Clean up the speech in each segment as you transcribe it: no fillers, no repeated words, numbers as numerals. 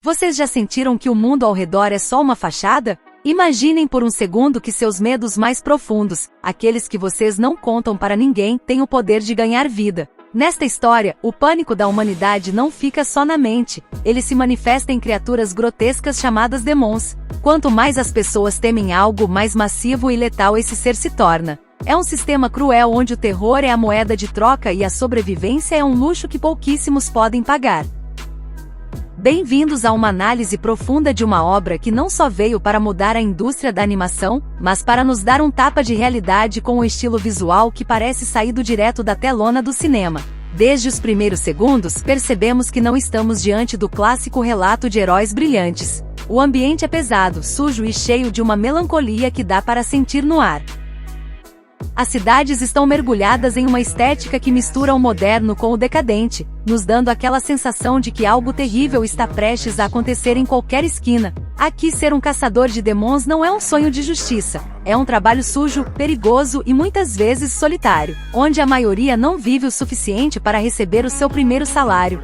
Vocês já sentiram que o mundo ao redor é só uma fachada? Imaginem por um segundo que seus medos mais profundos, aqueles que vocês não contam para ninguém, têm o poder de ganhar vida. Nesta história, o pânico da humanidade não fica só na mente, ele se manifesta em criaturas grotescas chamadas demons. Quanto mais as pessoas temem algo, mais massivo e letal esse ser se torna. É um sistema cruel onde o terror é a moeda de troca e a sobrevivência é um luxo que pouquíssimos podem pagar. Bem-vindos a uma análise profunda de uma obra que não só veio para mudar a indústria da animação, mas para nos dar um tapa de realidade com um estilo visual que parece saído direto da telona do cinema. Desde os primeiros segundos, percebemos que não estamos diante do clássico relato de heróis brilhantes. O ambiente é pesado, sujo e cheio de uma melancolia que dá para sentir no ar. As cidades estão mergulhadas em uma estética que mistura o moderno com o decadente, nos dando aquela sensação de que algo terrível está prestes a acontecer em qualquer esquina. Aqui ser um caçador de demônios não é um sonho de justiça, é um trabalho sujo, perigoso e muitas vezes solitário, onde a maioria não vive o suficiente para receber o seu primeiro salário.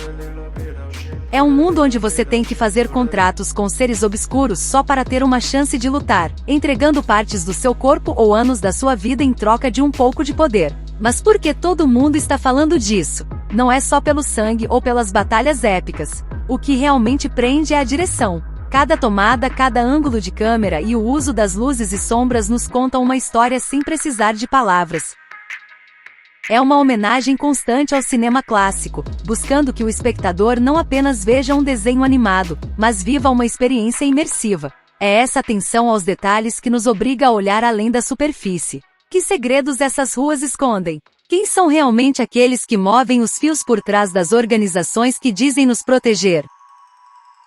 É um mundo onde você tem que fazer contratos com seres obscuros só para ter uma chance de lutar, entregando partes do seu corpo ou anos da sua vida em troca de um pouco de poder. Mas por que todo mundo está falando disso? Não é só pelo sangue ou pelas batalhas épicas. O que realmente prende é a direção. Cada tomada, cada ângulo de câmera e o uso das luzes e sombras nos contam uma história sem precisar de palavras. É uma homenagem constante ao cinema clássico, buscando que o espectador não apenas veja um desenho animado, mas viva uma experiência imersiva. É essa atenção aos detalhes que nos obriga a olhar além da superfície. Que segredos essas ruas escondem? Quem são realmente aqueles que movem os fios por trás das organizações que dizem nos proteger?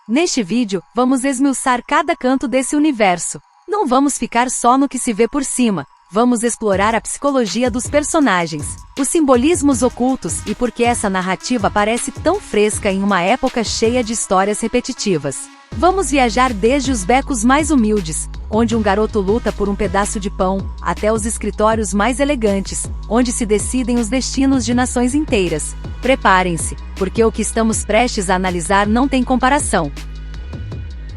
Neste vídeo, vamos esmiuçar cada canto desse universo. Não vamos ficar só no que se vê por cima. Vamos explorar a psicologia dos personagens, os simbolismos ocultos e por que essa narrativa parece tão fresca em uma época cheia de histórias repetitivas. Vamos viajar desde os becos mais humildes, onde um garoto luta por um pedaço de pão, até os escritórios mais elegantes, onde se decidem os destinos de nações inteiras. Preparem-se, porque o que estamos prestes a analisar não tem comparação.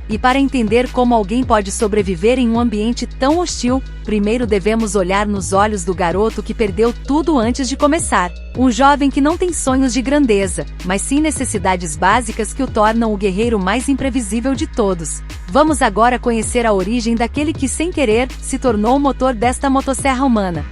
E para entender como alguém pode sobreviver em um ambiente tão hostil, primeiro devemos olhar nos olhos do garoto que perdeu tudo antes de começar. Um jovem que não tem sonhos de grandeza, mas sim necessidades básicas que o tornam o guerreiro mais imprevisível de todos. Vamos agora conhecer a origem daquele que, sem querer, se tornou o motor desta motosserra humana.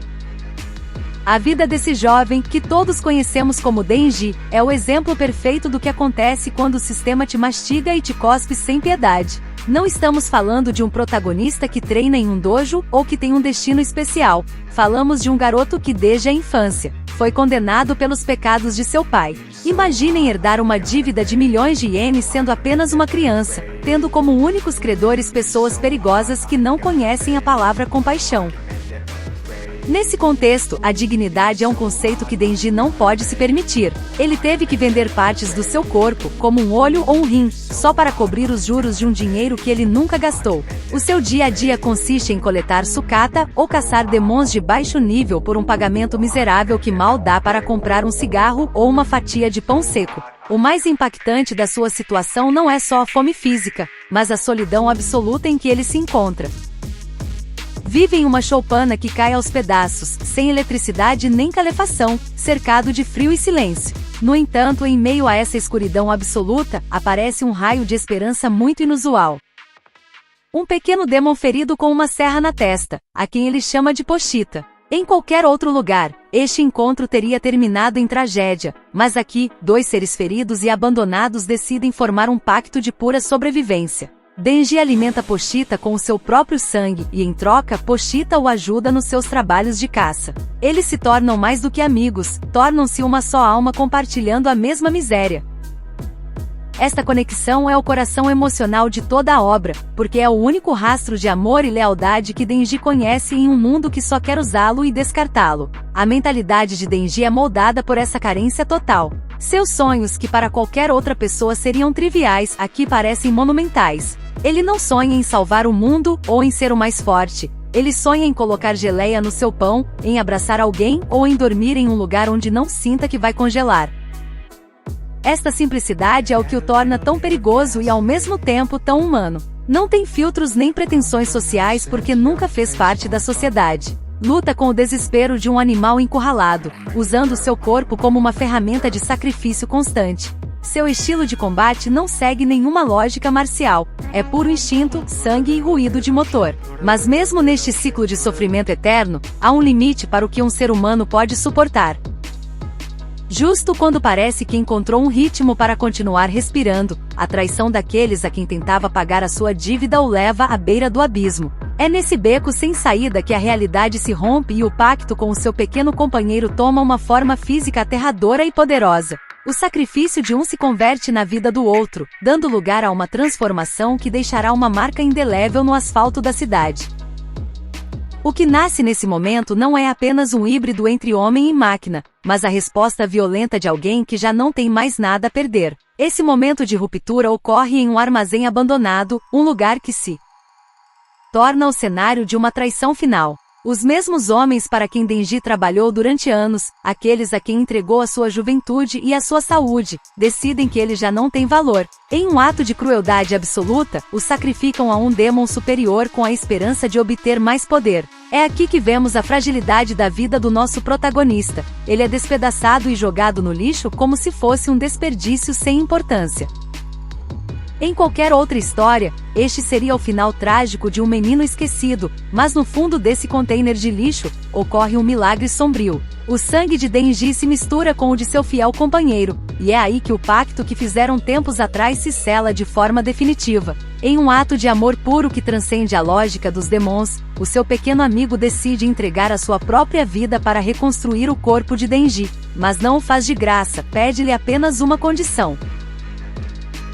A vida desse jovem, que todos conhecemos como Denji, é o exemplo perfeito do que acontece quando o sistema te mastiga e te cospe sem piedade. Não estamos falando de um protagonista que treina em um dojo ou que tem um destino especial. Falamos de um garoto que, desde a infância, foi condenado pelos pecados de seu pai. Imaginem herdar uma dívida de milhões de ienes sendo apenas uma criança, tendo como únicos credores pessoas perigosas que não conhecem a palavra compaixão. Nesse contexto, a dignidade é um conceito que Denji não pode se permitir. Ele teve que vender partes do seu corpo, como um olho ou um rim, só para cobrir os juros de um dinheiro que ele nunca gastou. O seu dia a dia consiste em coletar sucata ou caçar demônios de baixo nível por um pagamento miserável que mal dá para comprar um cigarro ou uma fatia de pão seco. O mais impactante da sua situação não é só a fome física, mas a solidão absoluta em que ele se encontra. Vive em uma choupana que cai aos pedaços, sem eletricidade nem calefação, cercado de frio e silêncio. No entanto, em meio a essa escuridão absoluta, aparece um raio de esperança muito inusual. Um pequeno demon ferido com uma serra na testa, a quem ele chama de Pochita. Em qualquer outro lugar, este encontro teria terminado em tragédia, mas aqui, dois seres feridos e abandonados decidem formar um pacto de pura sobrevivência. Denji alimenta Pochita com o seu próprio sangue e, em troca, Pochita o ajuda nos seus trabalhos de caça. Eles se tornam mais do que amigos, tornam-se uma só alma compartilhando a mesma miséria. Esta conexão é o coração emocional de toda a obra, porque é o único rastro de amor e lealdade que Denji conhece em um mundo que só quer usá-lo e descartá-lo. A mentalidade de Denji é moldada por essa carência total. Seus sonhos, que para qualquer outra pessoa seriam triviais, aqui parecem monumentais. Ele não sonha em salvar o mundo ou em ser o mais forte. Ele sonha em colocar geleia no seu pão, em abraçar alguém ou em dormir em um lugar onde não sinta que vai congelar. Esta simplicidade é o que o torna tão perigoso e ao mesmo tempo tão humano. Não tem filtros nem pretensões sociais porque nunca fez parte da sociedade. Luta com o desespero de um animal encurralado, usando seu corpo como uma ferramenta de sacrifício constante. Seu estilo de combate não segue nenhuma lógica marcial, é puro instinto, sangue e ruído de motor. Mas mesmo neste ciclo de sofrimento eterno, há um limite para o que um ser humano pode suportar. Justo quando parece que encontrou um ritmo para continuar respirando, a traição daqueles a quem tentava pagar a sua dívida o leva à beira do abismo. É nesse beco sem saída que a realidade se rompe e o pacto com o seu pequeno companheiro toma uma forma física aterradora e poderosa. O sacrifício de um se converte na vida do outro, dando lugar a uma transformação que deixará uma marca indelével no asfalto da cidade. O que nasce nesse momento não é apenas um híbrido entre homem e máquina, mas a resposta violenta de alguém que já não tem mais nada a perder. Esse momento de ruptura ocorre em um armazém abandonado, um lugar que se torna o cenário de uma traição final. Os mesmos homens para quem Denji trabalhou durante anos, aqueles a quem entregou a sua juventude e a sua saúde, decidem que ele já não tem valor. Em um ato de crueldade absoluta, o sacrificam a um demon superior com a esperança de obter mais poder. É aqui que vemos a fragilidade da vida do nosso protagonista. Ele é despedaçado e jogado no lixo como se fosse um desperdício sem importância. Em qualquer outra história, este seria o final trágico de um menino esquecido, mas no fundo desse container de lixo, ocorre um milagre sombrio. O sangue de Denji se mistura com o de seu fiel companheiro, e é aí que o pacto que fizeram tempos atrás se sela de forma definitiva. Em um ato de amor puro que transcende a lógica dos demons, o seu pequeno amigo decide entregar a sua própria vida para reconstruir o corpo de Denji, mas não o faz de graça, pede-lhe apenas uma condição: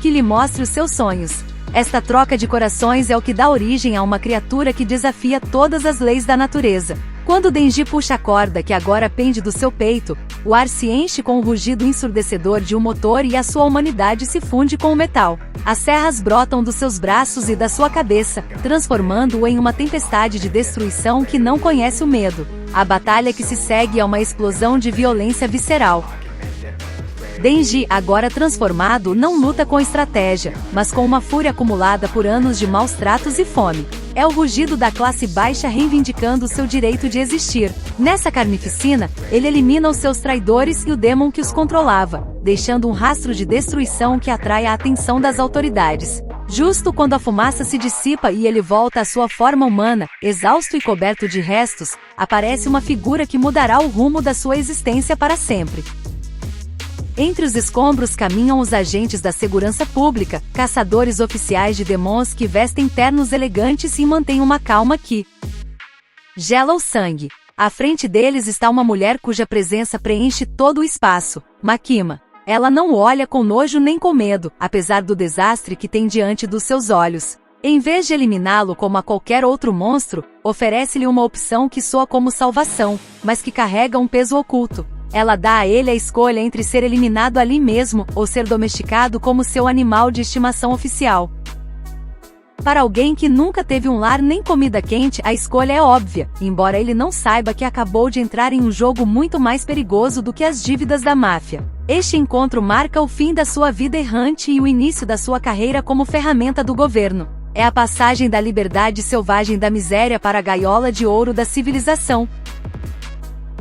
que lhe mostre os seus sonhos. Esta troca de corações é o que dá origem a uma criatura que desafia todas as leis da natureza. Quando Denji puxa a corda que agora pende do seu peito, o ar se enche com o rugido ensurdecedor de um motor e a sua humanidade se funde com o metal. As serras brotam dos seus braços e da sua cabeça, transformando-o em uma tempestade de destruição que não conhece o medo. A batalha que se segue é uma explosão de violência visceral. Denji, agora transformado, não luta com estratégia, mas com uma fúria acumulada por anos de maus tratos e fome. É o rugido da classe baixa reivindicando seu direito de existir. Nessa carnificina, ele elimina os seus traidores e o demon que os controlava, deixando um rastro de destruição que atrai a atenção das autoridades. Justo quando a fumaça se dissipa e ele volta à sua forma humana, exausto e coberto de restos, aparece uma figura que mudará o rumo da sua existência para sempre. Entre os escombros caminham os agentes da segurança pública, caçadores oficiais de demons que vestem ternos elegantes e mantêm uma calma que gela o sangue. À frente deles está uma mulher cuja presença preenche todo o espaço, Makima. Ela não o olha com nojo nem com medo, apesar do desastre que tem diante dos seus olhos. Em vez de eliminá-lo como a qualquer outro monstro, oferece-lhe uma opção que soa como salvação, mas que carrega um peso oculto. Ela dá a ele a escolha entre ser eliminado ali mesmo ou ser domesticado como seu animal de estimação oficial. Para alguém que nunca teve um lar nem comida quente, a escolha é óbvia, embora ele não saiba que acabou de entrar em um jogo muito mais perigoso do que as dívidas da máfia. Este encontro marca o fim da sua vida errante e o início da sua carreira como ferramenta do governo. É a passagem da liberdade selvagem da miséria para a gaiola de ouro da civilização.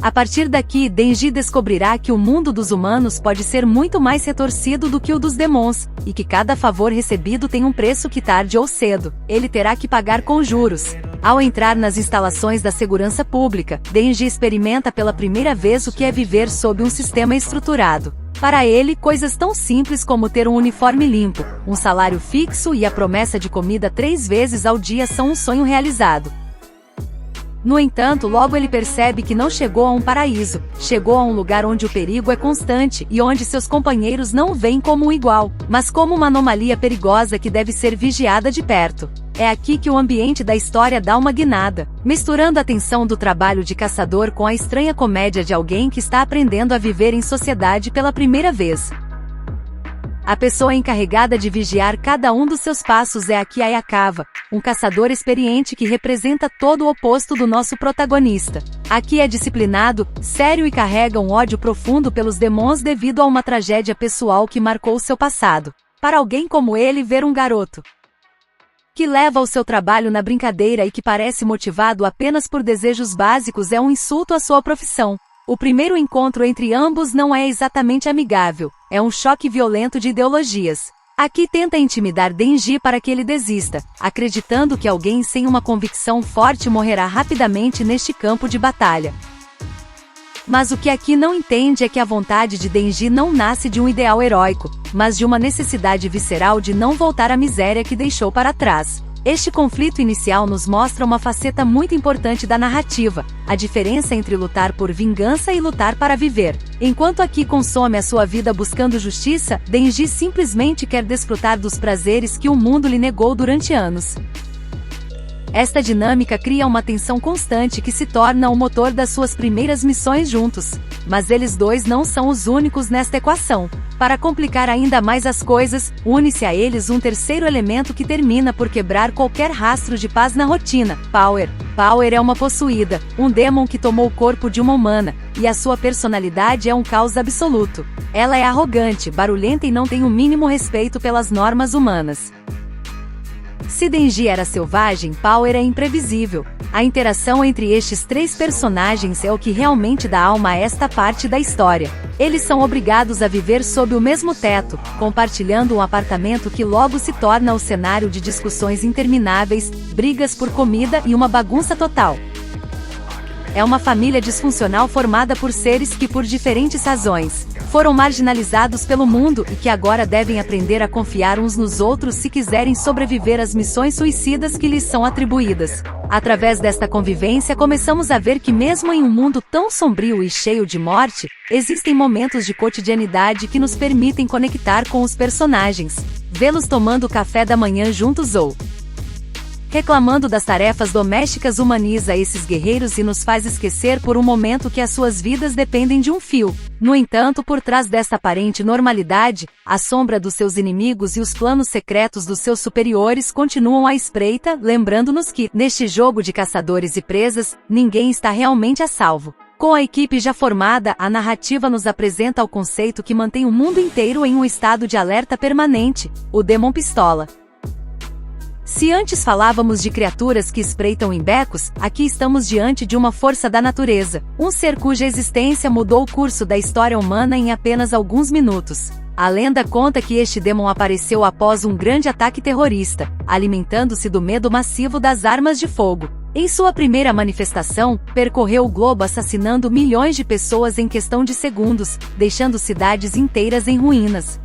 A partir daqui, Denji descobrirá que o mundo dos humanos pode ser muito mais retorcido do que o dos demons, e que cada favor recebido tem um preço que tarde ou cedo, ele terá que pagar com juros. Ao entrar nas instalações da segurança pública, Denji experimenta pela primeira vez o que é viver sob um sistema estruturado. Para ele, coisas tão simples como ter um uniforme limpo, um salário fixo e a promessa de comida 3 vezes ao dia são um sonho realizado. No entanto, logo ele percebe que não chegou a um paraíso, chegou a um lugar onde o perigo é constante e onde seus companheiros não o veem como um igual, mas como uma anomalia perigosa que deve ser vigiada de perto. É aqui que o ambiente da história dá uma guinada, misturando a tensão do trabalho de caçador com a estranha comédia de alguém que está aprendendo a viver em sociedade pela primeira vez. A pessoa encarregada de vigiar cada um dos seus passos é Aki Ayakawa, um caçador experiente que representa todo o oposto do nosso protagonista. Aki é disciplinado, sério e carrega um ódio profundo pelos demons devido a uma tragédia pessoal que marcou seu passado. Para alguém como ele, ver um garoto que leva o seu trabalho na brincadeira e que parece motivado apenas por desejos básicos é um insulto à sua profissão. O primeiro encontro entre ambos não é exatamente amigável, é um choque violento de ideologias. Aki tenta intimidar Denji para que ele desista, acreditando que alguém sem uma convicção forte morrerá rapidamente neste campo de batalha. Mas o que Aki não entende é que a vontade de Denji não nasce de um ideal heróico, mas de uma necessidade visceral de não voltar à miséria que deixou para trás. Este conflito inicial nos mostra uma faceta muito importante da narrativa, a diferença entre lutar por vingança e lutar para viver. Enquanto Aki consome a sua vida buscando justiça, Denji simplesmente quer desfrutar dos prazeres que o mundo lhe negou durante anos. Esta dinâmica cria uma tensão constante que se torna o motor das suas primeiras missões juntos. Mas eles dois não são os únicos nesta equação. Para complicar ainda mais as coisas, une-se a eles um terceiro elemento que termina por quebrar qualquer rastro de paz na rotina: Power. Power é uma possuída, um demon que tomou o corpo de uma humana, e a sua personalidade é um caos absoluto. Ela é arrogante, barulhenta e não tem o mínimo respeito pelas normas humanas. Se Denji era selvagem, Power é imprevisível. A interação entre estes três personagens é o que realmente dá alma a esta parte da história. Eles são obrigados a viver sob o mesmo teto, compartilhando um apartamento que logo se torna o cenário de discussões intermináveis, brigas por comida e uma bagunça total. É uma família disfuncional formada por seres que, por diferentes razões, foram marginalizados pelo mundo e que agora devem aprender a confiar uns nos outros se quiserem sobreviver às missões suicidas que lhes são atribuídas. Através desta convivência, começamos a ver que mesmo em um mundo tão sombrio e cheio de morte, existem momentos de cotidianidade que nos permitem conectar com os personagens, vê-los tomando café da manhã juntos ou reclamando das tarefas domésticas humaniza esses guerreiros e nos faz esquecer por um momento que as suas vidas dependem de um fio. No entanto, por trás desta aparente normalidade, a sombra dos seus inimigos e os planos secretos dos seus superiores continuam à espreita, lembrando-nos que, neste jogo de caçadores e presas, ninguém está realmente a salvo. Com a equipe já formada, a narrativa nos apresenta o conceito que mantém o mundo inteiro em um estado de alerta permanente: o Demon Pistola. Se antes falávamos de criaturas que espreitam em becos, aqui estamos diante de uma força da natureza, um ser cuja existência mudou o curso da história humana em apenas alguns minutos. A lenda conta que este demon apareceu após um grande ataque terrorista, alimentando-se do medo massivo das armas de fogo. Em sua primeira manifestação, percorreu o globo assassinando milhões de pessoas em questão de segundos, deixando cidades inteiras em ruínas.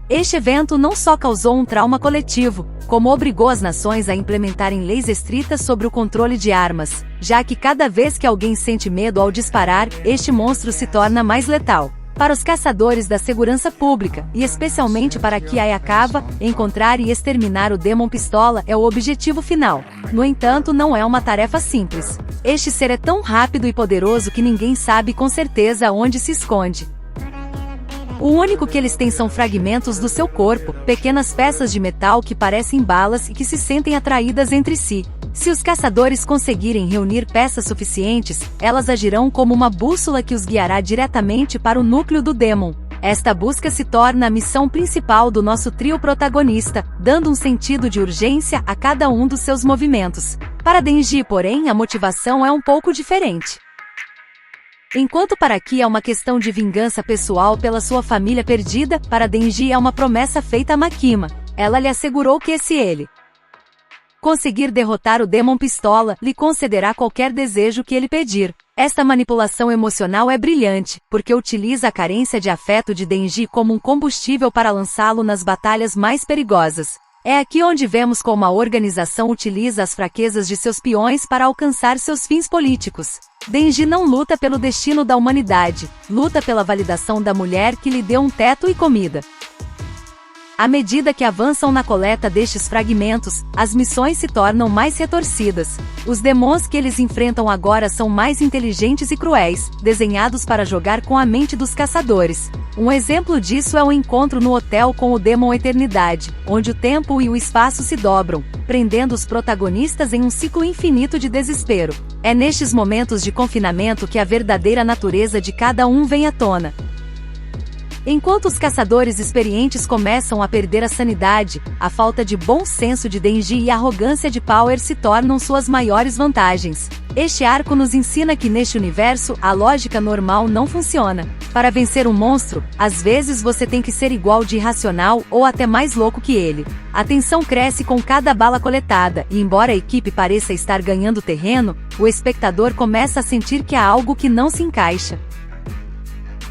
Este evento não só causou um trauma coletivo, como obrigou as nações a implementarem leis estritas sobre o controle de armas, já que cada vez que alguém sente medo ao disparar, este monstro se torna mais letal. Para os caçadores da segurança pública, e especialmente para Aki Ayakawa, encontrar e exterminar o Demon Pistola é o objetivo final. No entanto, não é uma tarefa simples. Este ser é tão rápido e poderoso que ninguém sabe com certeza onde se esconde. O único que eles têm são fragmentos do seu corpo, pequenas peças de metal que parecem balas e que se sentem atraídas entre si. Se os caçadores conseguirem reunir peças suficientes, elas agirão como uma bússola que os guiará diretamente para o núcleo do Demon. Esta busca se torna a missão principal do nosso trio protagonista, dando um sentido de urgência a cada um dos seus movimentos. Para Denji, porém, a motivação é um pouco diferente. Enquanto para Aki é uma questão de vingança pessoal pela sua família perdida, para Denji é uma promessa feita a Makima. Ela lhe assegurou que se ele conseguir derrotar o Demon Pistola, lhe concederá qualquer desejo que ele pedir. Esta manipulação emocional é brilhante, porque utiliza a carência de afeto de Denji como um combustível para lançá-lo nas batalhas mais perigosas. É aqui onde vemos como a organização utiliza as fraquezas de seus peões para alcançar seus fins políticos. Denji não luta pelo destino da humanidade, luta pela validação da mulher que lhe deu um teto e comida. À medida que avançam na coleta destes fragmentos, as missões se tornam mais retorcidas. Os demons que eles enfrentam agora são mais inteligentes e cruéis, desenhados para jogar com a mente dos caçadores. Um exemplo disso é o encontro no hotel com o Demon Eternidade, onde o tempo e o espaço se dobram, prendendo os protagonistas em um ciclo infinito de desespero. É nestes momentos de confinamento que a verdadeira natureza de cada um vem à tona. Enquanto os caçadores experientes começam a perder a sanidade, a falta de bom senso de Denji e a arrogância de Power se tornam suas maiores vantagens. Este arco nos ensina que neste universo, a lógica normal não funciona. Para vencer um monstro, às vezes você tem que ser igual de irracional ou até mais louco que ele. A tensão cresce com cada bala coletada, e embora a equipe pareça estar ganhando terreno, o espectador começa a sentir que há algo que não se encaixa.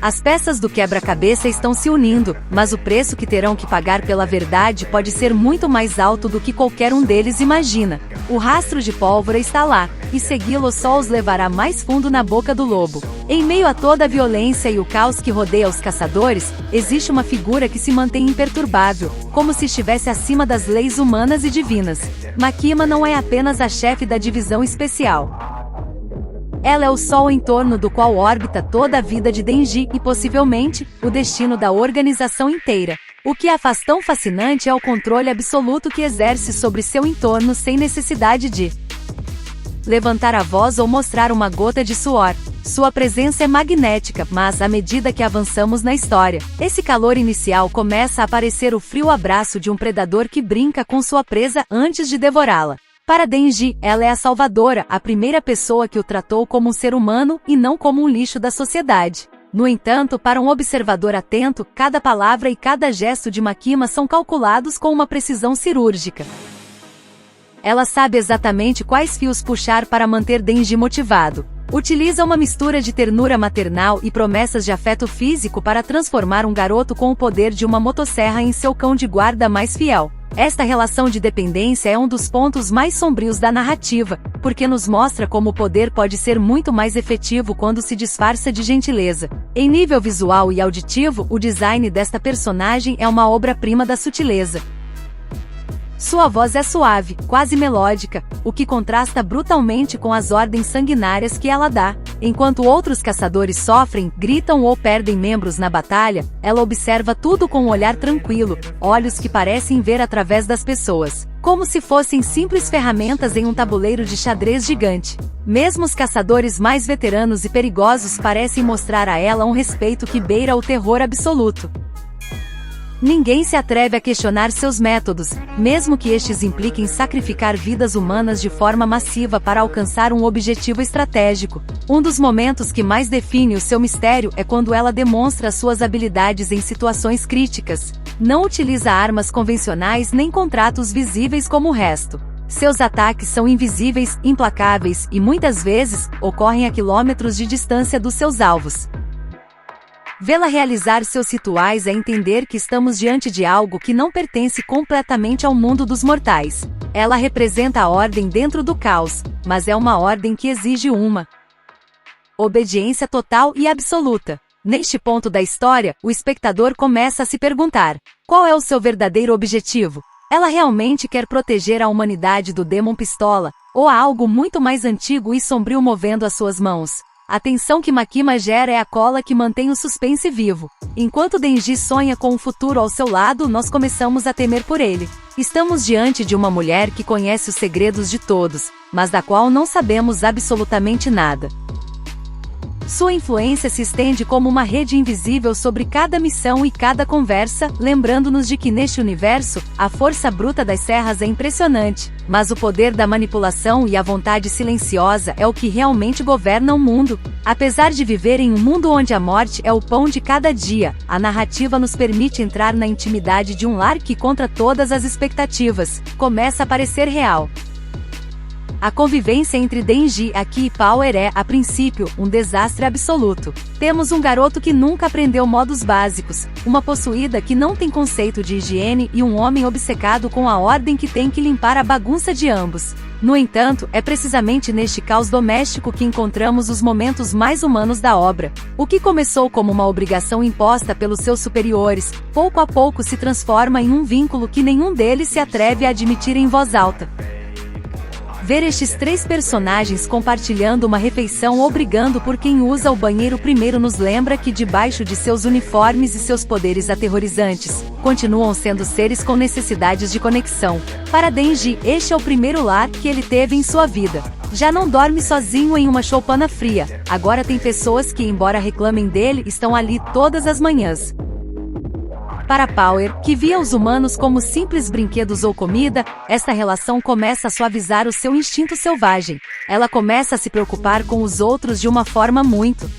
As peças do quebra-cabeça estão se unindo, mas o preço que terão que pagar pela verdade pode ser muito mais alto do que qualquer um deles imagina. O rastro de pólvora está lá, e segui-lo só os levará mais fundo na boca do lobo. Em meio a toda a violência e o caos que rodeia os caçadores, existe uma figura que se mantém imperturbável, como se estivesse acima das leis humanas e divinas. Makima não é apenas a chefe da divisão especial. Ela é o sol em torno do qual orbita toda a vida de Denji e, possivelmente, o destino da organização inteira. O que a faz tão fascinante é o controle absoluto que exerce sobre seu entorno sem necessidade de levantar a voz ou mostrar uma gota de suor. Sua presença é magnética, mas à medida que avançamos na história, esse calor inicial começa a parecer o frio abraço de um predador que brinca com sua presa antes de devorá-la. Para Denji, ela é a salvadora, a primeira pessoa que o tratou como um ser humano e não como um lixo da sociedade. No entanto, para um observador atento, cada palavra e cada gesto de Makima são calculados com uma precisão cirúrgica. Ela sabe exatamente quais fios puxar para manter Denji motivado. Utiliza uma mistura de ternura maternal e promessas de afeto físico para transformar um garoto com o poder de uma motosserra em seu cão de guarda mais fiel. Esta relação de dependência é um dos pontos mais sombrios da narrativa, porque nos mostra como o poder pode ser muito mais efetivo quando se disfarça de gentileza. Em nível visual e auditivo, o design desta personagem é uma obra-prima da sutileza. Sua voz é suave, quase melódica, o que contrasta brutalmente com as ordens sanguinárias que ela dá. Enquanto outros caçadores sofrem, gritam ou perdem membros na batalha, ela observa tudo com um olhar tranquilo, olhos que parecem ver através das pessoas, como se fossem simples ferramentas em um tabuleiro de xadrez gigante. Mesmo os caçadores mais veteranos e perigosos parecem mostrar a ela um respeito que beira o terror absoluto. Ninguém se atreve a questionar seus métodos, mesmo que estes impliquem sacrificar vidas humanas de forma massiva para alcançar um objetivo estratégico. Um dos momentos que mais define o seu mistério é quando ela demonstra suas habilidades em situações críticas. Não utiliza armas convencionais nem contratos visíveis como o resto. Seus ataques são invisíveis, implacáveis e muitas vezes ocorrem a quilômetros de distância dos seus alvos. Vê-la realizar seus rituais é entender que estamos diante de algo que não pertence completamente ao mundo dos mortais. Ela representa a ordem dentro do caos, mas é uma ordem que exige uma obediência total e absoluta. Neste ponto da história, o espectador começa a se perguntar: qual é o seu verdadeiro objetivo? Ela realmente quer proteger a humanidade do Demon Pistola, ou há algo muito mais antigo e sombrio movendo as suas mãos? A tensão que Makima gera é a cola que mantém o suspense vivo. Enquanto Denji sonha com um futuro ao seu lado, nós começamos a temer por ele. Estamos diante de uma mulher que conhece os segredos de todos, mas da qual não sabemos absolutamente nada. Sua influência se estende como uma rede invisível sobre cada missão e cada conversa, lembrando-nos de que neste universo, a força bruta das serras é impressionante, mas o poder da manipulação e a vontade silenciosa é o que realmente governa o mundo. Apesar de viver em um mundo onde a morte é o pão de cada dia, a narrativa nos permite entrar na intimidade de um lar que, contra todas as expectativas, começa a parecer real. A convivência entre Denji, Aki e Power é, a princípio, um desastre absoluto. Temos um garoto que nunca aprendeu modos básicos, uma possuída que não tem conceito de higiene e um homem obcecado com a ordem que tem que limpar a bagunça de ambos. No entanto, é precisamente neste caos doméstico que encontramos os momentos mais humanos da obra. O que começou como uma obrigação imposta pelos seus superiores, pouco a pouco se transforma em um vínculo que nenhum deles se atreve a admitir em voz alta. Ver estes três personagens compartilhando uma refeição ou brigando por quem usa o banheiro primeiro nos lembra que debaixo de seus uniformes e seus poderes aterrorizantes, continuam sendo seres com necessidades de conexão. Para Denji, este é o primeiro lar que ele teve em sua vida. Já não dorme sozinho em uma choupana fria, agora tem pessoas que, embora reclamem dele, estão ali todas as manhãs. Para Power, que via os humanos como simples brinquedos ou comida, esta relação começa a suavizar o seu instinto selvagem. Ela começa a se preocupar com os outros de uma forma muito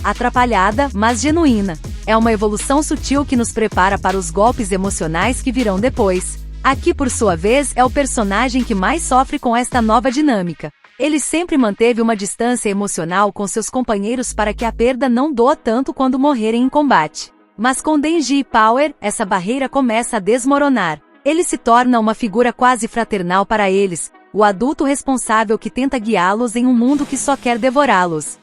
atrapalhada, mas genuína. É uma evolução sutil que nos prepara para os golpes emocionais que virão depois. Aki, por sua vez, é o personagem que mais sofre com esta nova dinâmica. Ele sempre manteve uma distância emocional com seus companheiros para que a perda não doa tanto quando morrerem em combate. Mas com Denji e Power, essa barreira começa a desmoronar. Ele se torna uma figura quase fraternal para eles, o adulto responsável que tenta guiá-los em um mundo que só quer devorá-los.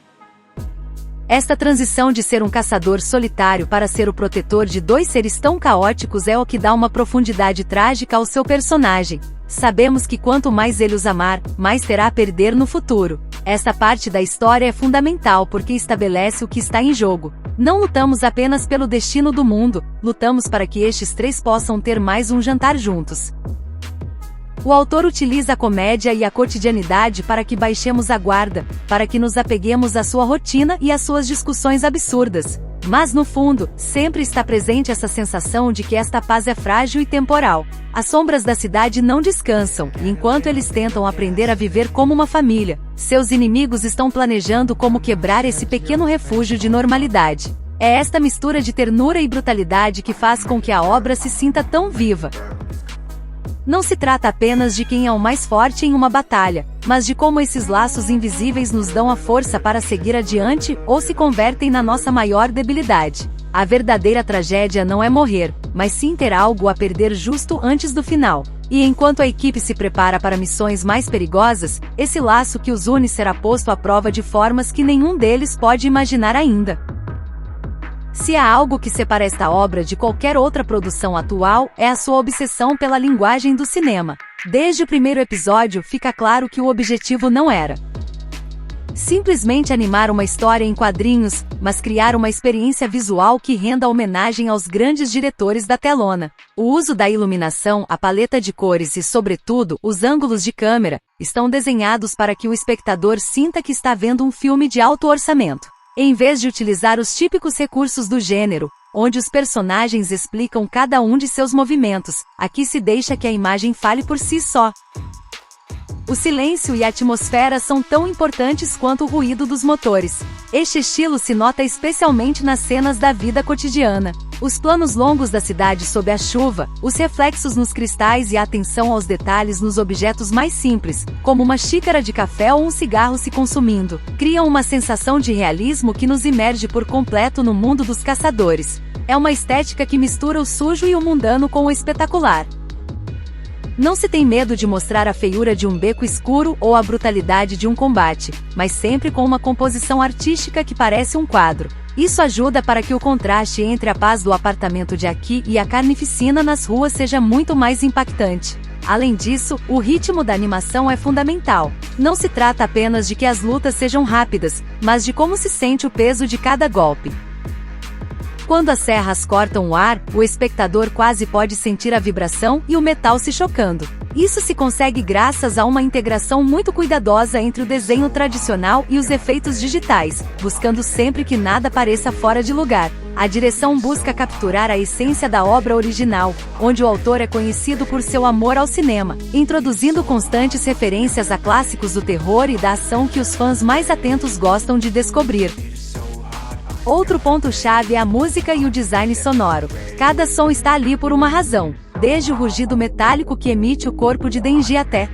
Esta transição de ser um caçador solitário para ser o protetor de dois seres tão caóticos é o que dá uma profundidade trágica ao seu personagem. Sabemos que quanto mais ele os amar, mais terá a perder no futuro. Esta parte da história é fundamental porque estabelece o que está em jogo. Não lutamos apenas pelo destino do mundo, lutamos para que estes três possam ter mais um jantar juntos. O autor utiliza a comédia e a cotidianidade para que baixemos a guarda, para que nos apeguemos à sua rotina e às suas discussões absurdas. Mas no fundo, sempre está presente essa sensação de que esta paz é frágil e temporal. As sombras da cidade não descansam, e enquanto eles tentam aprender a viver como uma família, seus inimigos estão planejando como quebrar esse pequeno refúgio de normalidade. É esta mistura de ternura e brutalidade que faz com que a obra se sinta tão viva. Não se trata apenas de quem é o mais forte em uma batalha, mas de como esses laços invisíveis nos dão a força para seguir adiante ou se convertem na nossa maior debilidade. A verdadeira tragédia não é morrer, mas sim ter algo a perder justo antes do final. E enquanto a equipe se prepara para missões mais perigosas, esse laço que os une será posto à prova de formas que nenhum deles pode imaginar ainda. Se há algo que separa esta obra de qualquer outra produção atual, é a sua obsessão pela linguagem do cinema. Desde o primeiro episódio fica claro que o objetivo não era simplesmente animar uma história em quadrinhos, mas criar uma experiência visual que renda homenagem aos grandes diretores da telona. O uso da iluminação, a paleta de cores e, sobretudo, os ângulos de câmera, estão desenhados para que o espectador sinta que está vendo um filme de alto orçamento. Em vez de utilizar os típicos recursos do gênero, onde os personagens explicam cada um de seus movimentos, aqui se deixa que a imagem fale por si só. O silêncio e a atmosfera são tão importantes quanto o ruído dos motores. Este estilo se nota especialmente nas cenas da vida cotidiana. Os planos longos da cidade sob a chuva, os reflexos nos cristais e a atenção aos detalhes nos objetos mais simples, como uma xícara de café ou um cigarro se consumindo, criam uma sensação de realismo que nos imerge por completo no mundo dos caçadores. É uma estética que mistura o sujo e o mundano com o espetacular. Não se tem medo de mostrar a feiura de um beco escuro ou a brutalidade de um combate, mas sempre com uma composição artística que parece um quadro. Isso ajuda para que o contraste entre a paz do apartamento de Aki e a carnificina nas ruas seja muito mais impactante. Além disso, o ritmo da animação é fundamental. Não se trata apenas de que as lutas sejam rápidas, mas de como se sente o peso de cada golpe. Quando as serras cortam o ar, o espectador quase pode sentir a vibração e o metal se chocando. Isso se consegue graças a uma integração muito cuidadosa entre o desenho tradicional e os efeitos digitais, buscando sempre que nada pareça fora de lugar. A direção busca capturar a essência da obra original, onde o autor é conhecido por seu amor ao cinema, introduzindo constantes referências a clássicos do terror e da ação que os fãs mais atentos gostam de descobrir. Outro ponto-chave é a música e o design sonoro. Cada som está ali por uma razão, desde o rugido metálico que emite o corpo de Denji até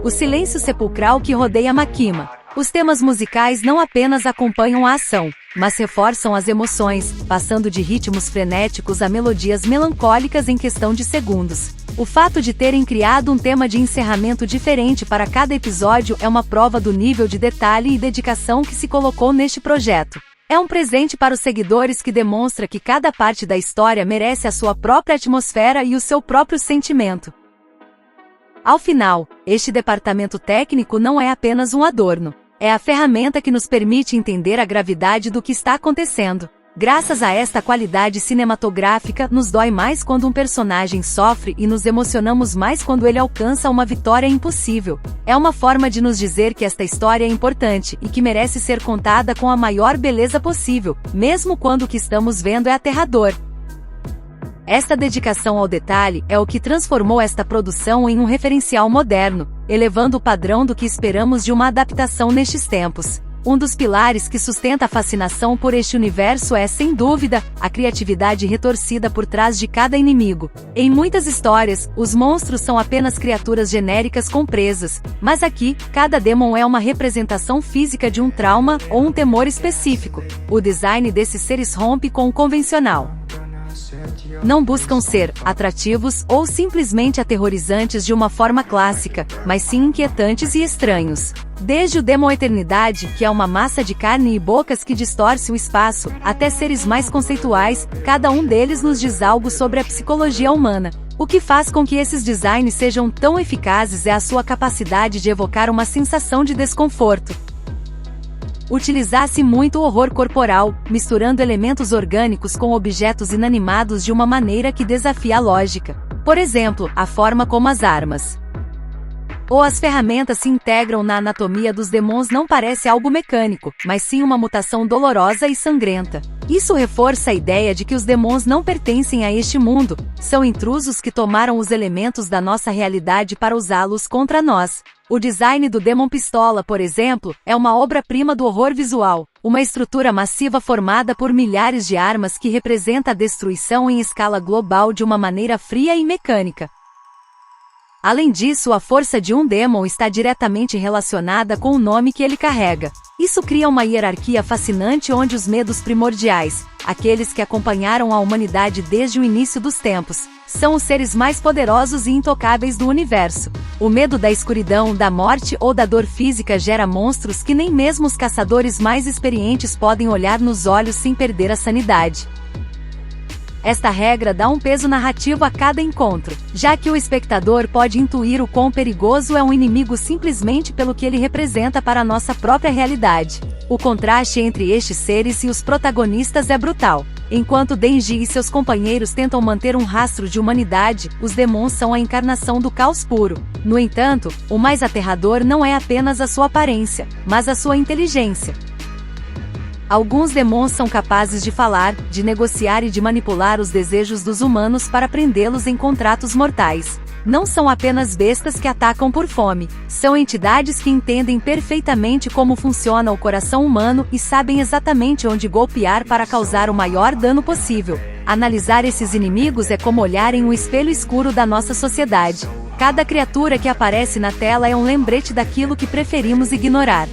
o silêncio sepulcral que rodeia Makima. Os temas musicais não apenas acompanham a ação, mas reforçam as emoções, passando de ritmos frenéticos a melodias melancólicas em questão de segundos. O fato de terem criado um tema de encerramento diferente para cada episódio é uma prova do nível de detalhe e dedicação que se colocou neste projeto. É um presente para os seguidores que demonstra que cada parte da história merece a sua própria atmosfera e o seu próprio sentimento. Ao final, este departamento técnico não é apenas um adorno. É a ferramenta que nos permite entender a gravidade do que está acontecendo. Graças a esta qualidade cinematográfica, nos dói mais quando um personagem sofre e nos emocionamos mais quando ele alcança uma vitória impossível. É uma forma de nos dizer que esta história é importante e que merece ser contada com a maior beleza possível, mesmo quando o que estamos vendo é aterrador. Esta dedicação ao detalhe é o que transformou esta produção em um referencial moderno, elevando o padrão do que esperamos de uma adaptação nestes tempos. Um dos pilares que sustenta a fascinação por este universo é, sem dúvida, a criatividade retorcida por trás de cada inimigo. Em muitas histórias, os monstros são apenas criaturas genéricas com presas, mas aqui, cada demon é uma representação física de um trauma ou um temor específico. O design desses seres rompe com o convencional. Não buscam ser atrativos ou simplesmente aterrorizantes de uma forma clássica, mas sim inquietantes e estranhos. Desde o Demon Eternidade, que é uma massa de carne e bocas que distorce o espaço, até seres mais conceituais, cada um deles nos diz algo sobre a psicologia humana. O que faz com que esses designs sejam tão eficazes é a sua capacidade de evocar uma sensação de desconforto. Utilizasse muito o horror corporal, misturando elementos orgânicos com objetos inanimados de uma maneira que desafia a lógica. Por exemplo, a forma como as armas ou as ferramentas se integram na anatomia dos demons não parece algo mecânico, mas sim uma mutação dolorosa e sangrenta. Isso reforça a ideia de que os demons não pertencem a este mundo, são intrusos que tomaram os elementos da nossa realidade para usá-los contra nós. O design do Demon Pistola, por exemplo, é uma obra-prima do horror visual, uma estrutura massiva formada por milhares de armas que representa a destruição em escala global de uma maneira fria e mecânica. Além disso, a força de um demon está diretamente relacionada com o nome que ele carrega. Isso cria uma hierarquia fascinante onde os medos primordiais, aqueles que acompanharam a humanidade desde o início dos tempos, são os seres mais poderosos e intocáveis do universo. O medo da escuridão, da morte ou da dor física gera monstros que nem mesmo os caçadores mais experientes podem olhar nos olhos sem perder a sanidade. Esta regra dá um peso narrativo a cada encontro, já que o espectador pode intuir o quão perigoso é um inimigo simplesmente pelo que ele representa para a nossa própria realidade. O contraste entre estes seres e os protagonistas é brutal. Enquanto Denji e seus companheiros tentam manter um rastro de humanidade, os demons são a encarnação do caos puro. No entanto, o mais aterrador não é apenas a sua aparência, mas a sua inteligência. Alguns demons são capazes de falar, de negociar e de manipular os desejos dos humanos para prendê-los em contratos mortais. Não são apenas bestas que atacam por fome, são entidades que entendem perfeitamente como funciona o coração humano e sabem exatamente onde golpear para causar o maior dano possível. Analisar esses inimigos é como olhar em um espelho escuro da nossa sociedade. Cada criatura que aparece na tela é um lembrete daquilo que preferimos ignorar.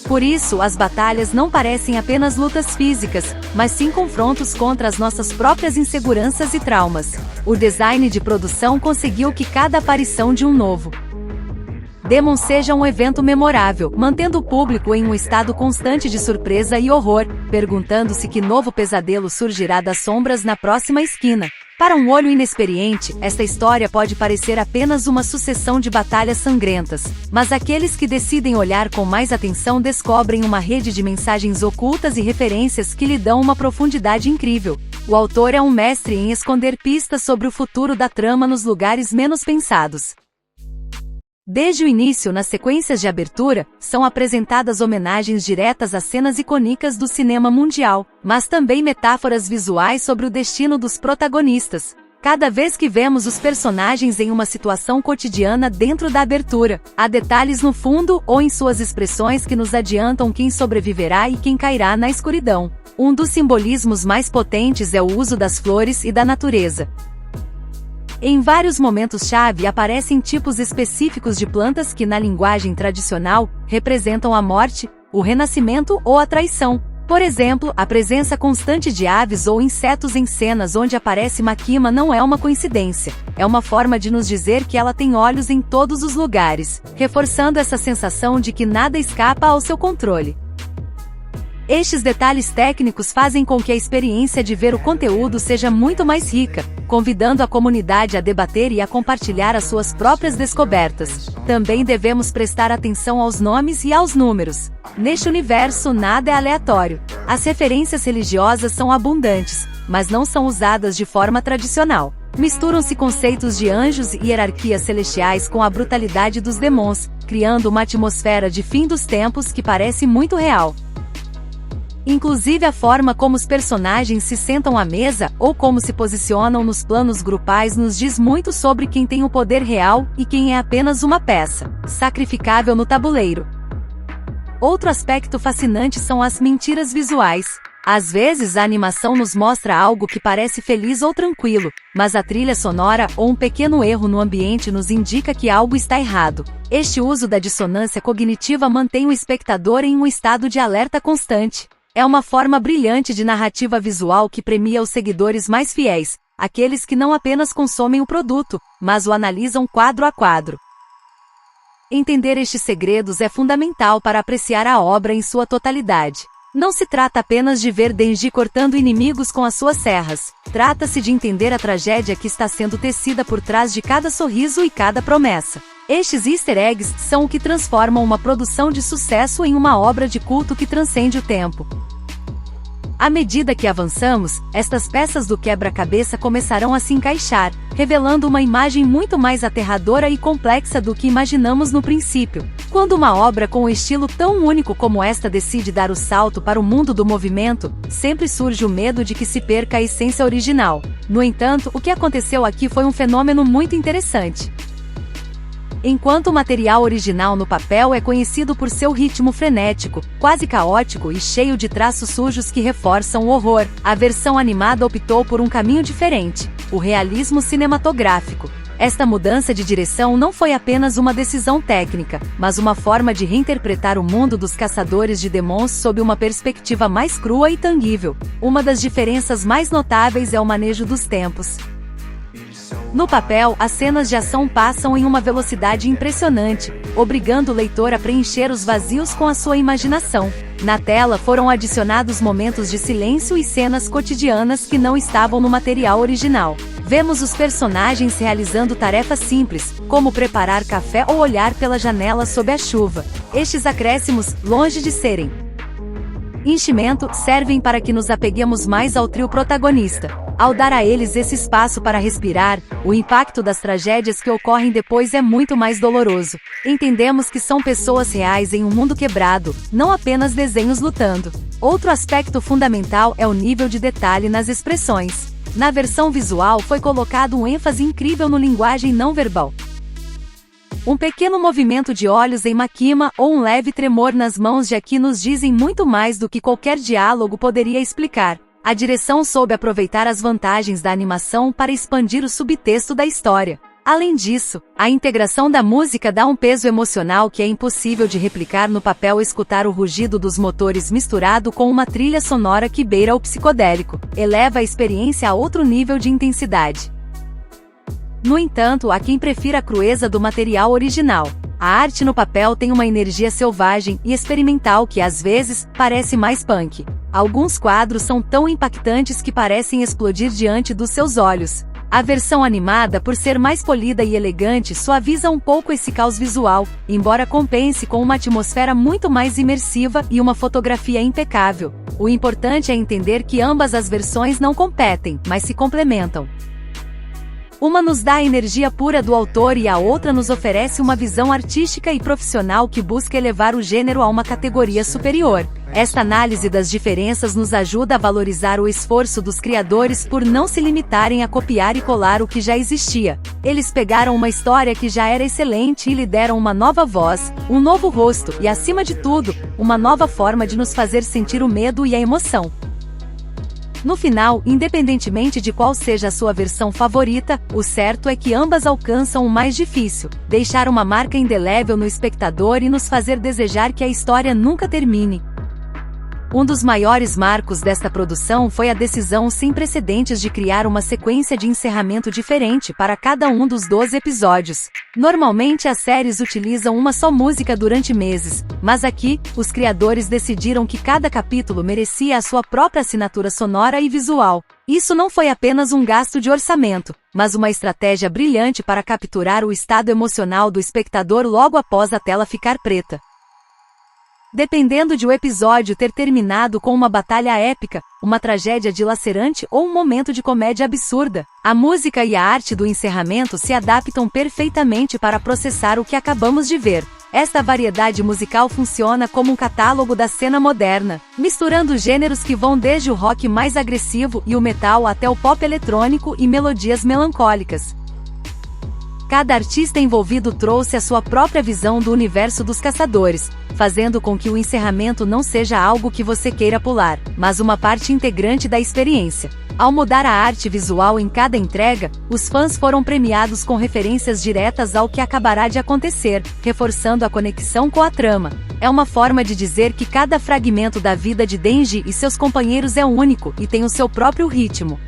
Por isso, as batalhas não parecem apenas lutas físicas, mas sim confrontos contra as nossas próprias inseguranças e traumas. O design de produção conseguiu que cada aparição de um novo demon seja um evento memorável, mantendo o público em um estado constante de surpresa e horror, perguntando-se que novo pesadelo surgirá das sombras na próxima esquina. Para um olho inexperiente, esta história pode parecer apenas uma sucessão de batalhas sangrentas, mas aqueles que decidem olhar com mais atenção descobrem uma rede de mensagens ocultas e referências que lhe dão uma profundidade incrível. O autor é um mestre em esconder pistas sobre o futuro da trama nos lugares menos pensados. Desde o início, nas sequências de abertura, são apresentadas homenagens diretas a cenas icônicas do cinema mundial, mas também metáforas visuais sobre o destino dos protagonistas. Cada vez que vemos os personagens em uma situação cotidiana dentro da abertura, há detalhes no fundo ou em suas expressões que nos adiantam quem sobreviverá e quem cairá na escuridão. Um dos simbolismos mais potentes é o uso das flores e da natureza. Em vários momentos-chave aparecem tipos específicos de plantas que na linguagem tradicional representam a morte, o renascimento ou a traição. Por exemplo, a presença constante de aves ou insetos em cenas onde aparece Makima não é uma coincidência. É uma forma de nos dizer que ela tem olhos em todos os lugares, reforçando essa sensação de que nada escapa ao seu controle. Estes detalhes técnicos fazem com que a experiência de ver o conteúdo seja muito mais rica, convidando a comunidade a debater e a compartilhar as suas próprias descobertas. Também devemos prestar atenção aos nomes e aos números. Neste universo, nada é aleatório. As referências religiosas são abundantes, mas não são usadas de forma tradicional. Misturam-se conceitos de anjos e hierarquias celestiais com a brutalidade dos demônios, criando uma atmosfera de fim dos tempos que parece muito real. Inclusive a forma como os personagens se sentam à mesa ou como se posicionam nos planos grupais nos diz muito sobre quem tem o poder real e quem é apenas uma peça, sacrificável no tabuleiro. Outro aspecto fascinante são as mentiras visuais. Às vezes a animação nos mostra algo que parece feliz ou tranquilo, mas a trilha sonora ou um pequeno erro no ambiente nos indica que algo está errado. Este uso da dissonância cognitiva mantém o espectador em um estado de alerta constante. É uma forma brilhante de narrativa visual que premia os seguidores mais fiéis, aqueles que não apenas consomem o produto, mas o analisam quadro a quadro. Entender estes segredos é fundamental para apreciar a obra em sua totalidade. Não se trata apenas de ver Denji cortando inimigos com as suas serras. Trata-se de entender a tragédia que está sendo tecida por trás de cada sorriso e cada promessa. Estes easter eggs são o que transformam uma produção de sucesso em uma obra de culto que transcende o tempo. À medida que avançamos, estas peças do quebra-cabeça começarão a se encaixar, revelando uma imagem muito mais aterradora e complexa do que imaginamos no princípio. Quando uma obra com um estilo tão único como esta decide dar o salto para o mundo do movimento, sempre surge o medo de que se perca a essência original. No entanto, o que aconteceu aqui foi um fenômeno muito interessante. Enquanto o material original no papel é conhecido por seu ritmo frenético, quase caótico e cheio de traços sujos que reforçam o horror, a versão animada optou por um caminho diferente: o realismo cinematográfico. Esta mudança de direção não foi apenas uma decisão técnica, mas uma forma de reinterpretar o mundo dos caçadores de demônios sob uma perspectiva mais crua e tangível. Uma das diferenças mais notáveis é o manejo dos tempos. No papel, as cenas de ação passam em uma velocidade impressionante, obrigando o leitor a preencher os vazios com a sua imaginação. Na tela foram adicionados momentos de silêncio e cenas cotidianas que não estavam no material original. Vemos os personagens realizando tarefas simples, como preparar café ou olhar pela janela sob a chuva. Estes acréscimos, longe de serem enchimento, servem para que nos apeguemos mais ao trio protagonista. Ao dar a eles esse espaço para respirar, o impacto das tragédias que ocorrem depois é muito mais doloroso. Entendemos que são pessoas reais em um mundo quebrado, não apenas desenhos lutando. Outro aspecto fundamental é o nível de detalhe nas expressões. Na versão visual foi colocado um ênfase incrível no linguagem não verbal. Um pequeno movimento de olhos em Makima ou um leve tremor nas mãos de Aki nos dizem muito mais do que qualquer diálogo poderia explicar. A direção soube aproveitar as vantagens da animação para expandir o subtexto da história. Além disso, a integração da música dá um peso emocional que é impossível de replicar no papel. Escutar o rugido dos motores misturado com uma trilha sonora que beira o psicodélico, eleva a experiência a outro nível de intensidade. No entanto, há quem prefira a crueza do material original. A arte no papel tem uma energia selvagem e experimental que às vezes parece mais punk. Alguns quadros são tão impactantes que parecem explodir diante dos seus olhos. A versão animada, por ser mais polida e elegante, suaviza um pouco esse caos visual, embora compense com uma atmosfera muito mais imersiva e uma fotografia impecável. O importante é entender que ambas as versões não competem, mas se complementam. Uma nos dá a energia pura do autor e a outra nos oferece uma visão artística e profissional que busca elevar o gênero a uma categoria superior. Esta análise das diferenças nos ajuda a valorizar o esforço dos criadores por não se limitarem a copiar e colar o que já existia. Eles pegaram uma história que já era excelente e lhe deram uma nova voz, um novo rosto e, acima de tudo, uma nova forma de nos fazer sentir o medo e a emoção. No final, independentemente de qual seja a sua versão favorita, o certo é que ambas alcançam o mais difícil: deixar uma marca indelével no espectador e nos fazer desejar que a história nunca termine. Um dos maiores marcos desta produção foi a decisão sem precedentes de criar uma sequência de encerramento diferente para cada um dos 12 episódios. Normalmente as séries utilizam uma só música durante meses, mas aqui, os criadores decidiram que cada capítulo merecia a sua própria assinatura sonora e visual. Isso não foi apenas um gasto de orçamento, mas uma estratégia brilhante para capturar o estado emocional do espectador logo após a tela ficar preta. Dependendo de o episódio ter terminado com uma batalha épica, uma tragédia dilacerante ou um momento de comédia absurda, a música e a arte do encerramento se adaptam perfeitamente para processar o que acabamos de ver. Esta variedade musical funciona como um catálogo da cena moderna, misturando gêneros que vão desde o rock mais agressivo e o metal até o pop eletrônico e melodias melancólicas. Cada artista envolvido trouxe a sua própria visão do universo dos caçadores, fazendo com que o encerramento não seja algo que você queira pular, mas uma parte integrante da experiência. Ao mudar a arte visual em cada entrega, os fãs foram premiados com referências diretas ao que acabará de acontecer, reforçando a conexão com a trama. É uma forma de dizer que cada fragmento da vida de Denji e seus companheiros é único e tem o seu próprio ritmo.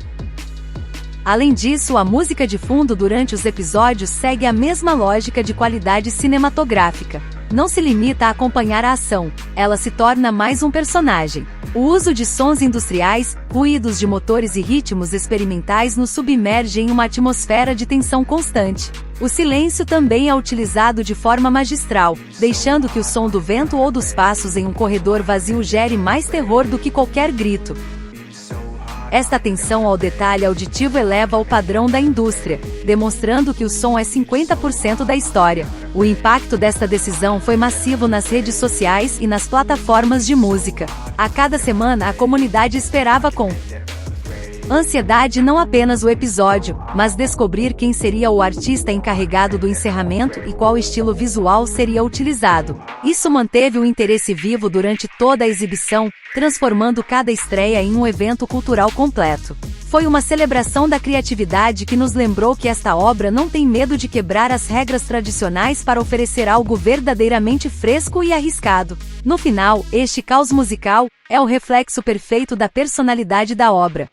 Além disso, a música de fundo durante os episódios segue a mesma lógica de qualidade cinematográfica. Não se limita a acompanhar a ação, ela se torna mais um personagem. O uso de sons industriais, ruídos de motores e ritmos experimentais nos submerge em uma atmosfera de tensão constante. O silêncio também é utilizado de forma magistral, deixando que o som do vento ou dos passos em um corredor vazio gere mais terror do que qualquer grito. Esta atenção ao detalhe auditivo eleva o padrão da indústria, demonstrando que o som é 50% da história. O impacto desta decisão foi massivo nas redes sociais e nas plataformas de música. A cada semana a comunidade esperava com ansiedade não apenas o episódio, mas descobrir quem seria o artista encarregado do encerramento e qual estilo visual seria utilizado. Isso manteve o interesse vivo durante toda a exibição, transformando cada estreia em um evento cultural completo. Foi uma celebração da criatividade que nos lembrou que esta obra não tem medo de quebrar as regras tradicionais para oferecer algo verdadeiramente fresco e arriscado. No final, este caos musical é o reflexo perfeito da personalidade da obra.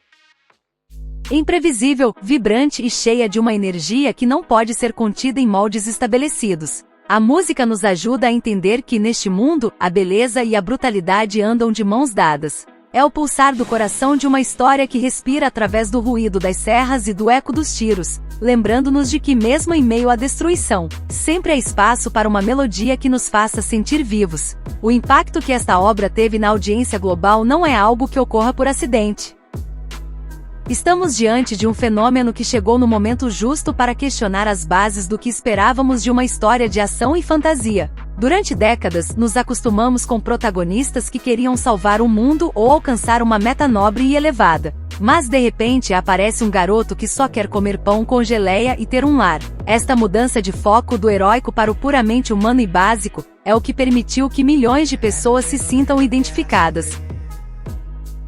Imprevisível, vibrante e cheia de uma energia que não pode ser contida em moldes estabelecidos. A música nos ajuda a entender que neste mundo, a beleza e a brutalidade andam de mãos dadas. É o pulsar do coração de uma história que respira através do ruído das serras e do eco dos tiros, lembrando-nos de que mesmo em meio à destruição, sempre há espaço para uma melodia que nos faça sentir vivos. O impacto que esta obra teve na audiência global não é algo que ocorra por acidente. Estamos diante de um fenômeno que chegou no momento justo para questionar as bases do que esperávamos de uma história de ação e fantasia. Durante décadas, nos acostumamos com protagonistas que queriam salvar o mundo ou alcançar uma meta nobre e elevada. Mas de repente aparece um garoto que só quer comer pão com geleia e ter um lar. Esta mudança de foco do heróico para o puramente humano e básico é o que permitiu que milhões de pessoas se sintam identificadas.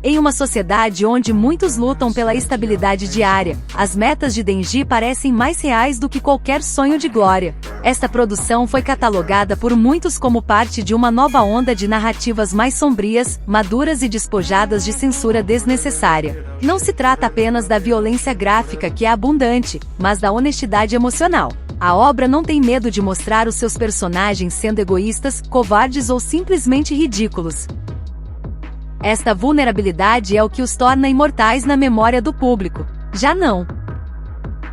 Em uma sociedade onde muitos lutam pela estabilidade diária, as metas de Denji parecem mais reais do que qualquer sonho de glória. Esta produção foi catalogada por muitos como parte de uma nova onda de narrativas mais sombrias, maduras e despojadas de censura desnecessária. Não se trata apenas da violência gráfica que é abundante, mas da honestidade emocional. A obra não tem medo de mostrar os seus personagens sendo egoístas, covardes ou simplesmente ridículos. Esta vulnerabilidade é o que os torna imortais na memória do público. Já não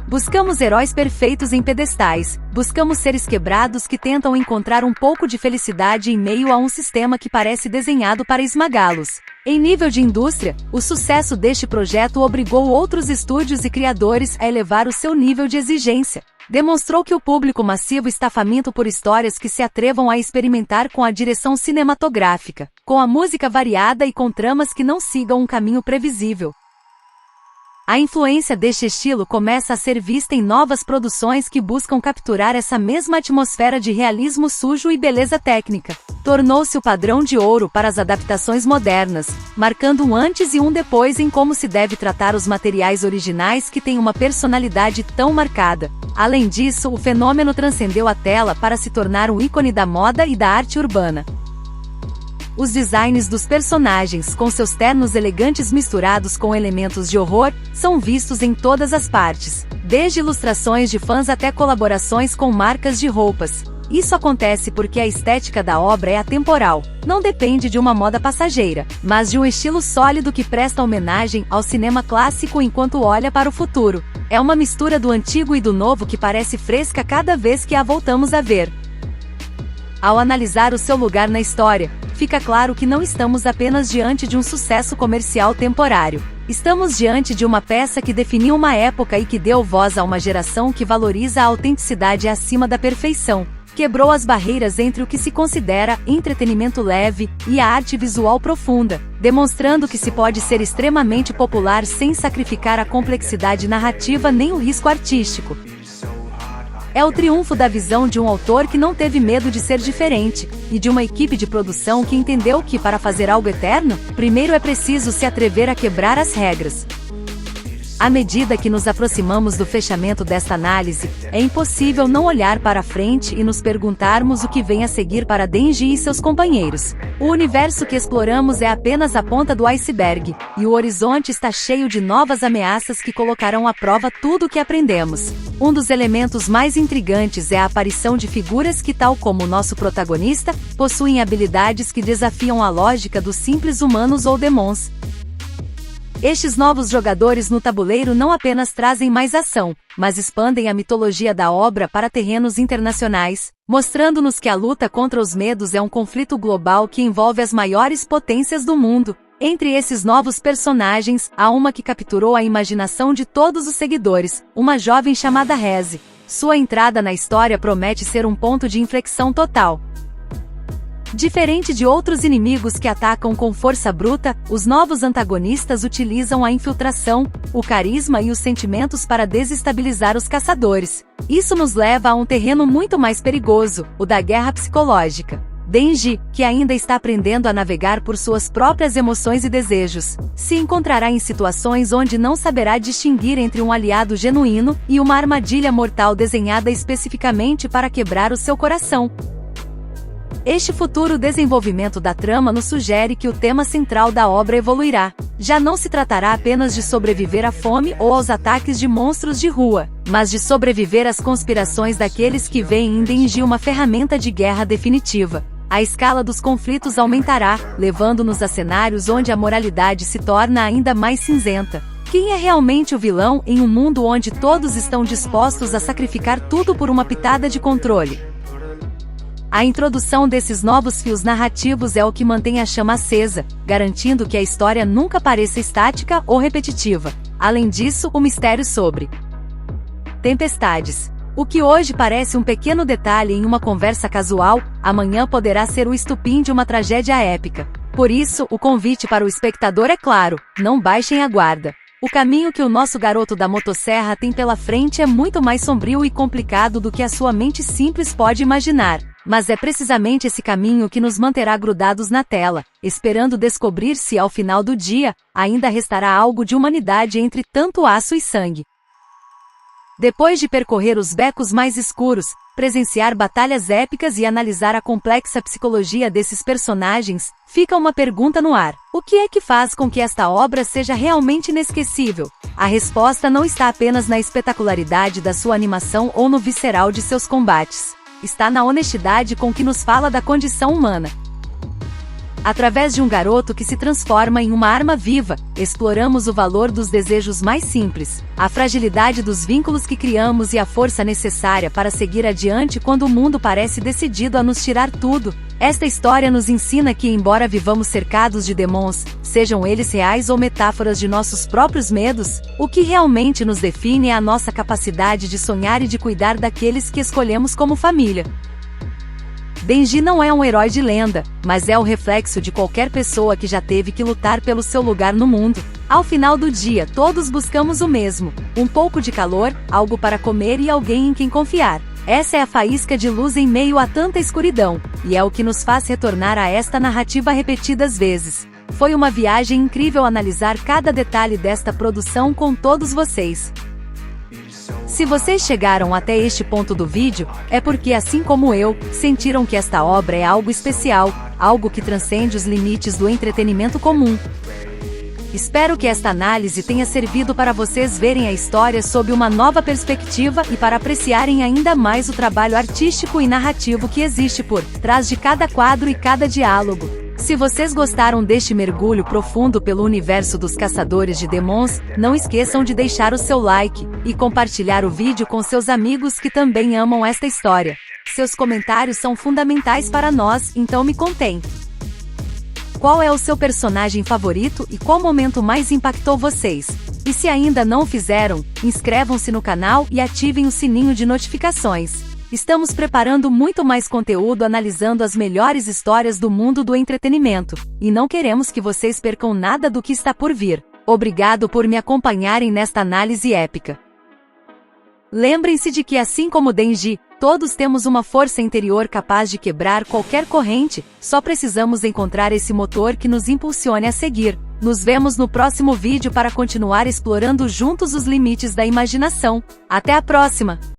buscamos heróis perfeitos em pedestais, buscamos seres quebrados que tentam encontrar um pouco de felicidade em meio a um sistema que parece desenhado para esmagá-los. Em nível de indústria, o sucesso deste projeto obrigou outros estúdios e criadores a elevar o seu nível de exigência. Demonstrou que o público massivo está faminto por histórias que se atrevam a experimentar com a direção cinematográfica, com a música variada e com tramas que não sigam um caminho previsível. A influência deste estilo começa a ser vista em novas produções que buscam capturar essa mesma atmosfera de realismo sujo e beleza técnica. Tornou-se o padrão de ouro para as adaptações modernas, marcando um antes e um depois em como se deve tratar os materiais originais que têm uma personalidade tão marcada. Além disso, o fenômeno transcendeu a tela para se tornar um ícone da moda e da arte urbana. Os designs dos personagens, com seus ternos elegantes misturados com elementos de horror, são vistos em todas as partes, desde ilustrações de fãs até colaborações com marcas de roupas. Isso acontece porque a estética da obra é atemporal, não depende de uma moda passageira, mas de um estilo sólido que presta homenagem ao cinema clássico enquanto olha para o futuro. É uma mistura do antigo e do novo que parece fresca cada vez que a voltamos a ver. Ao analisar o seu lugar na história, fica claro que não estamos apenas diante de um sucesso comercial temporário. Estamos diante de uma peça que definiu uma época e que deu voz a uma geração que valoriza a autenticidade acima da perfeição. Quebrou as barreiras entre o que se considera entretenimento leve e a arte visual profunda, demonstrando que se pode ser extremamente popular sem sacrificar a complexidade narrativa nem o risco artístico. É o triunfo da visão de um autor que não teve medo de ser diferente, e de uma equipe de produção que entendeu que, para fazer algo eterno, primeiro é preciso se atrever a quebrar as regras. À medida que nos aproximamos do fechamento desta análise, é impossível não olhar para frente e nos perguntarmos o que vem a seguir para Denji e seus companheiros. O universo que exploramos é apenas a ponta do iceberg, e o horizonte está cheio de novas ameaças que colocarão à prova tudo o que aprendemos. Um dos elementos mais intrigantes é a aparição de figuras que, tal como o nosso protagonista, possuem habilidades que desafiam a lógica dos simples humanos ou demons. Estes novos jogadores no tabuleiro não apenas trazem mais ação, mas expandem a mitologia da obra para terrenos internacionais, mostrando-nos que a luta contra os medos é um conflito global que envolve as maiores potências do mundo. Entre esses novos personagens, há uma que capturou a imaginação de todos os seguidores, uma jovem chamada Reze. Sua entrada na história promete ser um ponto de inflexão total. Diferente de outros inimigos que atacam com força bruta, os novos antagonistas utilizam a infiltração, o carisma e os sentimentos para desestabilizar os caçadores. Isso nos leva a um terreno muito mais perigoso, o da guerra psicológica. Denji, que ainda está aprendendo a navegar por suas próprias emoções e desejos, se encontrará em situações onde não saberá distinguir entre um aliado genuíno e uma armadilha mortal desenhada especificamente para quebrar o seu coração. Este futuro desenvolvimento da trama nos sugere que o tema central da obra evoluirá. Já não se tratará apenas de sobreviver à fome ou aos ataques de monstros de rua, mas de sobreviver às conspirações daqueles que veem em Denji uma ferramenta de guerra definitiva. A escala dos conflitos aumentará, levando-nos a cenários onde a moralidade se torna ainda mais cinzenta. Quem é realmente o vilão em um mundo onde todos estão dispostos a sacrificar tudo por uma pitada de controle? A introdução desses novos fios narrativos é o que mantém a chama acesa, garantindo que a história nunca pareça estática ou repetitiva. Além disso, o mistério sobre tempestades. O que hoje parece um pequeno detalhe em uma conversa casual, amanhã poderá ser o estupim de uma tragédia épica. Por isso, o convite para o espectador é claro: não baixem a guarda. O caminho que o nosso garoto da motosserra tem pela frente é muito mais sombrio e complicado do que a sua mente simples pode imaginar. Mas é precisamente esse caminho que nos manterá grudados na tela, esperando descobrir se, ao final do dia, ainda restará algo de humanidade entre tanto aço e sangue. Depois de percorrer os becos mais escuros, presenciar batalhas épicas e analisar a complexa psicologia desses personagens, fica uma pergunta no ar: o que é que faz com que esta obra seja realmente inesquecível? A resposta não está apenas na espetacularidade da sua animação ou no visceral de seus combates. Está na honestidade com que nos fala da condição humana. Através de um garoto que se transforma em uma arma viva, exploramos o valor dos desejos mais simples, a fragilidade dos vínculos que criamos e a força necessária para seguir adiante quando o mundo parece decidido a nos tirar tudo. Esta história nos ensina que, embora vivamos cercados de demons, sejam eles reais ou metáforas de nossos próprios medos, o que realmente nos define é a nossa capacidade de sonhar e de cuidar daqueles que escolhemos como família. Denji não é um herói de lenda, mas é o reflexo de qualquer pessoa que já teve que lutar pelo seu lugar no mundo. Ao final do dia, todos buscamos o mesmo: um pouco de calor, algo para comer e alguém em quem confiar. Essa é a faísca de luz em meio a tanta escuridão, e é o que nos faz retornar a esta narrativa repetidas vezes. Foi uma viagem incrível analisar cada detalhe desta produção com todos vocês. Se vocês chegaram até este ponto do vídeo, é porque, assim como eu, sentiram que esta obra é algo especial, algo que transcende os limites do entretenimento comum. Espero que esta análise tenha servido para vocês verem a história sob uma nova perspectiva e para apreciarem ainda mais o trabalho artístico e narrativo que existe por trás de cada quadro e cada diálogo. Se vocês gostaram deste mergulho profundo pelo universo dos Caçadores de Demons, não esqueçam de deixar o seu like e compartilhar o vídeo com seus amigos que também amam esta história. Seus comentários são fundamentais para nós, então me contem. Qual é o seu personagem favorito e qual momento mais impactou vocês? E se ainda não o fizeram, inscrevam-se no canal e ativem o sininho de notificações. Estamos preparando muito mais conteúdo analisando as melhores histórias do mundo do entretenimento, e não queremos que vocês percam nada do que está por vir. Obrigado por me acompanharem nesta análise épica. Lembrem-se de que, assim como Denji, todos temos uma força interior capaz de quebrar qualquer corrente, só precisamos encontrar esse motor que nos impulsione a seguir. Nos vemos no próximo vídeo para continuar explorando juntos os limites da imaginação. Até a próxima!